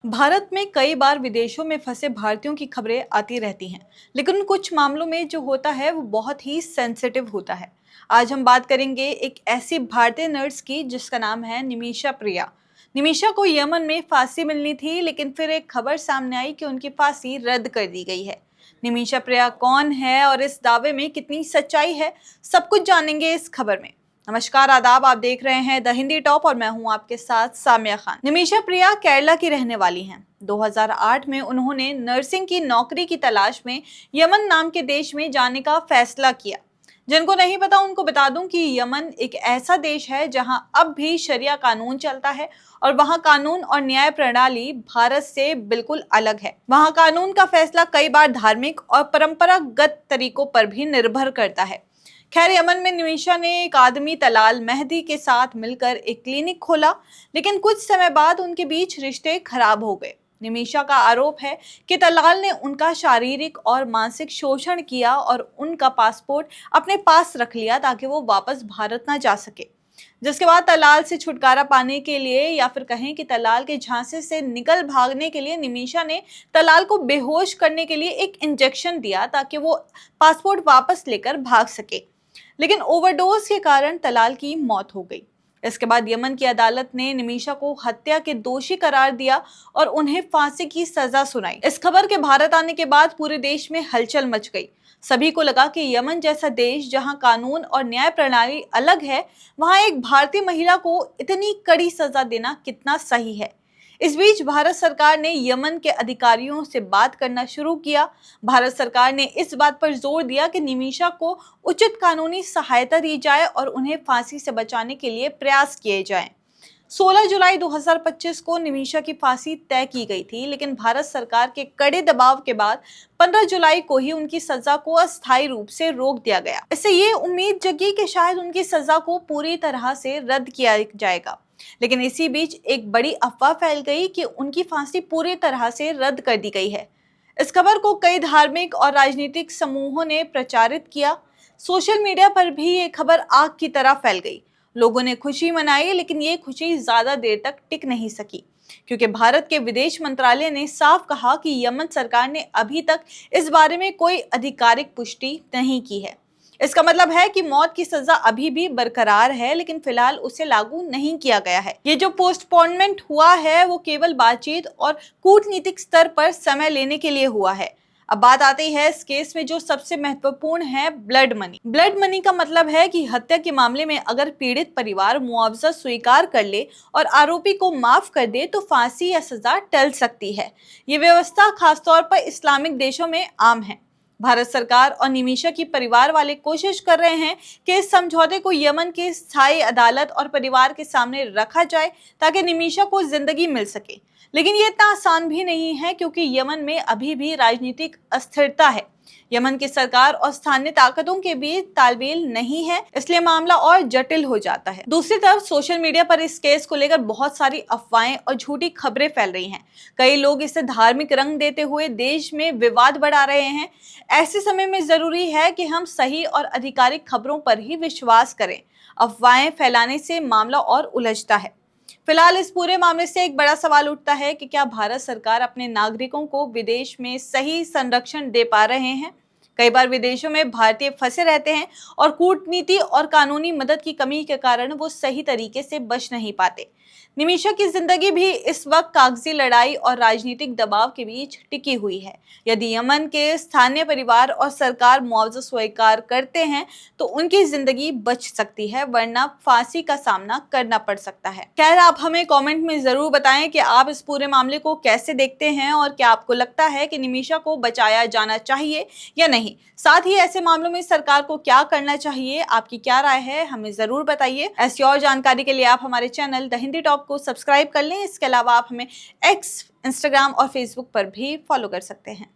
भारत में कई बार विदेशों में फंसे भारतीयों की खबरें आती रहती हैं, लेकिन कुछ मामलों में जो होता है वो बहुत ही सेंसिटिव होता है। आज हम बात करेंगे एक ऐसी भारतीय नर्स की जिसका नाम है निमिषा प्रिया। निमिषा को यमन में फांसी मिलनी थी, लेकिन फिर एक खबर सामने आई कि उनकी फांसी रद्द कर दी गई है। निमिषा प्रिया कौन है और इस दावे में कितनी सच्चाई है, सब कुछ जानेंगे इस खबर में। नमस्कार, आदाब। आप देख रहे हैं द हिंदी टॉप और मैं हूं आपके साथ सामिया खान। निमिषा प्रिया केरला की रहने वाली हैं। 2008 में उन्होंने नर्सिंग की नौकरी की तलाश में यमन नाम के देश में जाने का फैसला किया। जिनको नहीं पता उनको बता दूं कि यमन एक ऐसा देश है जहां अब भी शरिया कानून चलता है और वहां कानून और न्याय प्रणाली भारत से बिल्कुल अलग है। वहां कानून का फैसला कई बार धार्मिक और परंपरागत तरीकों पर भी निर्भर करता है। खैर, यमन में निमिषा ने एक आदमी तलाल मेहदी के साथ मिलकर एक क्लिनिक खोला, लेकिन कुछ समय बाद उनके बीच रिश्ते खराब हो गए। निमिषा का आरोप है कि तलाल ने उनका शारीरिक और मानसिक शोषण किया और उनका पासपोर्ट अपने पास रख लिया ताकि वो वापस भारत ना जा सके। जिसके बाद तलाल से छुटकारा पाने के लिए या फिर कहें कि तलाल के झांसे से निकल भागने के लिए निमिषा ने तलाल को बेहोश करने के लिए एक इंजेक्शन दिया ताकि वो पासपोर्ट वापस लेकर भाग सके। लेकिन ओवरडोज के कारण तलाल की मौत हो गई। इसके बाद यमन की अदालत ने निमिषा को हत्या के दोषी करार दिया और उन्हें फांसी की सजा सुनाई। इस खबर के भारत आने के बाद पूरे देश में हलचल मच गई। सभी को लगा कि यमन जैसा देश जहां कानून और न्याय प्रणाली अलग है, वहां एक भारतीय महिला को इतनी कड़ी सजा देना कितना सही है। इस बीच भारत सरकार ने यमन के अधिकारियों से बात करना शुरू किया। भारत सरकार ने इस बात पर जोर दिया कि निमिषा को उचित कानूनी सहायता दी जाए और उन्हें फांसी से बचाने के लिए प्रयास किए जाएं। 16 जुलाई 2025 को निमिषा की फांसी तय की गई थी, लेकिन भारत सरकार के कड़े दबाव के बाद 15 जुलाई को ही उनकी सजा को अस्थायी रूप से रोक दिया गया। इससे ये उम्मीद जगी कि शायद उनकी सजा को पूरी तरह से रद्द किया जाएगा। लेकिन इसी बीच एक बड़ी अफवाह फैल गई कि उनकी फांसी पूरी तरह से रद्द कर दी गई है। इस खबर को कई धार्मिक और राजनीतिक समूहों ने प्रचारित किया। सोशल मीडिया पर भी ये खबर आग की तरह फैल गई। लोगों ने खुशी मनाई, लेकिन ये खुशी ज्यादा देर तक टिक नहीं सकी, क्योंकि भारत के विदेश मंत्रालय ने साफ कहा कि यमन सरकार ने अभी तक इस बारे में कोई आधिकारिक पुष्टि नहीं की है। इसका मतलब है कि मौत की सजा अभी भी बरकरार है, लेकिन फिलहाल उसे लागू नहीं किया गया है। ये जो पोस्टपोनमेंट हुआ है वो केवल बातचीत और कूटनीतिक स्तर पर समय लेने के लिए हुआ है। अब बात आती है इस केस में जो सबसे महत्वपूर्ण है, ब्लड मनी। ब्लड मनी का मतलब है कि हत्या के मामले में अगर पीड़ित परिवार मुआवजा स्वीकार कर ले और आरोपी को माफ कर दे तो फांसी या सजा टल सकती है। ये व्यवस्था खासतौर पर इस्लामिक देशों में आम है। भारत सरकार और निमिषा की परिवार वाले कोशिश कर रहे हैं कि इस समझौते को यमन की स्थायी अदालत और परिवार के सामने रखा जाए ताकि निमिषा को जिंदगी मिल सके। लेकिन ये इतना आसान भी नहीं है, क्योंकि यमन में अभी भी राजनीतिक अस्थिरता है। यमन की सरकार और स्थानीय ताकतों के बीच तालमेल नहीं है, इसलिए मामला और जटिल हो जाता है। दूसरी तरफ सोशल मीडिया पर इस केस को लेकर बहुत सारी अफवाहें और झूठी खबरें फैल रही हैं। कई लोग इसे धार्मिक रंग देते हुए देश में विवाद बढ़ा रहे हैं। ऐसे समय में जरूरी है कि हम सही और आधिकारिक खबरों पर ही विश्वास करें। अफवाहें फैलाने से मामला और उलझता है। फिलहाल इस पूरे मामले से एक बड़ा सवाल उठता है कि क्या भारत सरकार अपने नागरिकों को विदेश में सही संरक्षण दे पा रहे हैं। कई बार विदेशों में भारतीय फंसे रहते हैं और कूटनीति और कानूनी मदद की कमी के कारण वो सही तरीके से बच नहीं पाते। निमिषा की जिंदगी भी इस वक्त कागजी लड़ाई और राजनीतिक दबाव के बीच टिकी हुई है। यदि यमन के स्थानीय परिवार और सरकार मुआवजा स्वीकार करते हैं तो उनकी जिंदगी बच सकती है, वरना फांसी का सामना करना पड़ सकता है। खैर, आप हमें कमेंट में जरूर बताएं कि आप इस पूरे मामले को कैसे देखते हैं और क्या आपको लगता है कि निमिषा को बचाया जाना चाहिए या नहीं। साथ ही ऐसे मामलों में सरकार को क्या करना चाहिए, आपकी क्या राय है, हमें जरूर बताइए। ऐसी और जानकारी के लिए आप हमारे चैनल द हिंदी टॉप को सब्सक्राइब कर लें। इसके अलावा आप हमें एक्स, इंस्टाग्राम और फेसबुक पर भी फॉलो कर सकते हैं।